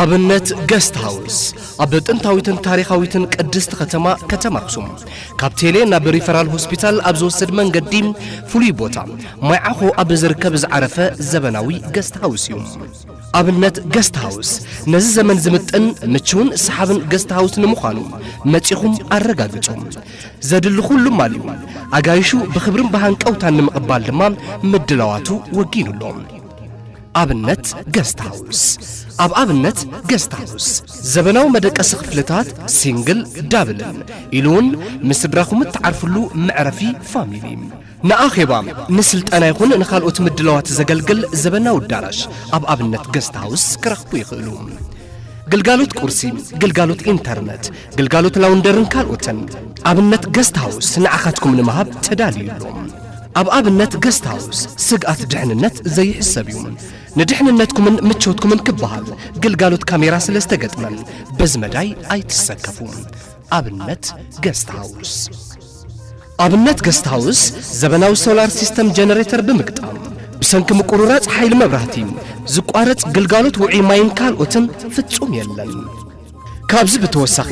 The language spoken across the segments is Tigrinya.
ኣብነት ገስት ሃውስ ኣብ ጥንታዊትን ታሪኻዊትን ቅድስት ከተማ ኣክሱም ካብ ቴሌ ናብ ሪፈራል ሆስፒታል ኣብ ዝወስድ መንገዲ ፍሉይ ቦታ ማይዓኾ ኣብ ዝርከብ ዝዓረፈ ዘበናዊ ገስት ሃውስ እዩ። ኣብነት ገስት ሃውስ ነዚ ዘመን ዝምጥን ምቹውን ሰሓብን ገስት ሃውስ ንምዃኑ መጺኹም ኣረጋግጹ። ዘድሊ ኩሉ ማልዩ ኣጋይሹ ብኽብርን ብሃንቀውታን ንምቕባል ድማ ምድላዋቱ ወጊኑሎም። ኣብነት ገስት ሃውስ ኣብ ኣብነት ገስት ሃውስ ዘበናዊ መደቀሲ ክፍልታት ሲንግል ዳብልን ኢሉውን ምስድራኹም እትዓርፍሉ መዕረፊ ፋሚሊ ንኣኼባ ንስልጠና ይኹን ንኻልኦት ምድላዋት ዘገልግል ዘበናዊ ኣዳራሽ ኣብ ኣብነት ገስት ሃውስ ክረኽቡ ይኽእሉ። ግልጋሎት ቁርሲ፣ ግልጋሎት ኢንተርነት፣ ግልጋሎት ላውንደርን ካልኦትን ኣብነት ገስት ሃውስ ንዓኻትኩም ንምሃብ ተዳልዩሎም። ኣብ ኣብነት ገስት ሃውስ ስግኣት ድሕንነት ዘይሕሰብ እዩ። ንድሕንነትኩምን ምቾትኩምን ክበሃል ግልጋሎት ካሜራ ስለዝተገጥመን በዝመዳይ ኣይትሰከፉ። ኣብነት ገስት ሃውስ ኣብነት ገስት ሃውስ ዘበናዊ ሶላር ሲስተም ጀነሬተር ብምግጣም ብሰንኪ ምቁርራጽ ሓይሊ መብራህቲ ዝቋረጽ ግልጋሎት ውዑይ ማይን ካልኦትን ፍጹም የለን። ካብዚ ብተወሳኺ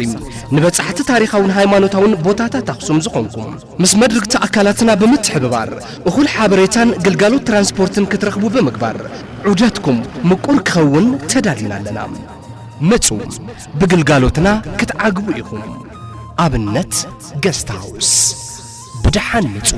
ንበጻሕቲ ታሪኻውን ሃይማኖታውን ቦታታት ኣኽሱም ዝኾንኩም ምስ መድርግቲ ኣካላትና ብምትሕብባር እኹል ሓበሬታን ግልጋሎት ትራንስፖርትን ክትረኽቡ ብምግባር ዑደትኩም ምቁር ክኸውን ተዳሊና ኣለና። መጹ ብግልጋሎትና ክትዓግቡ ኢኹም። ኣብነት ገስት ሃውስ ብድሓን መጹ።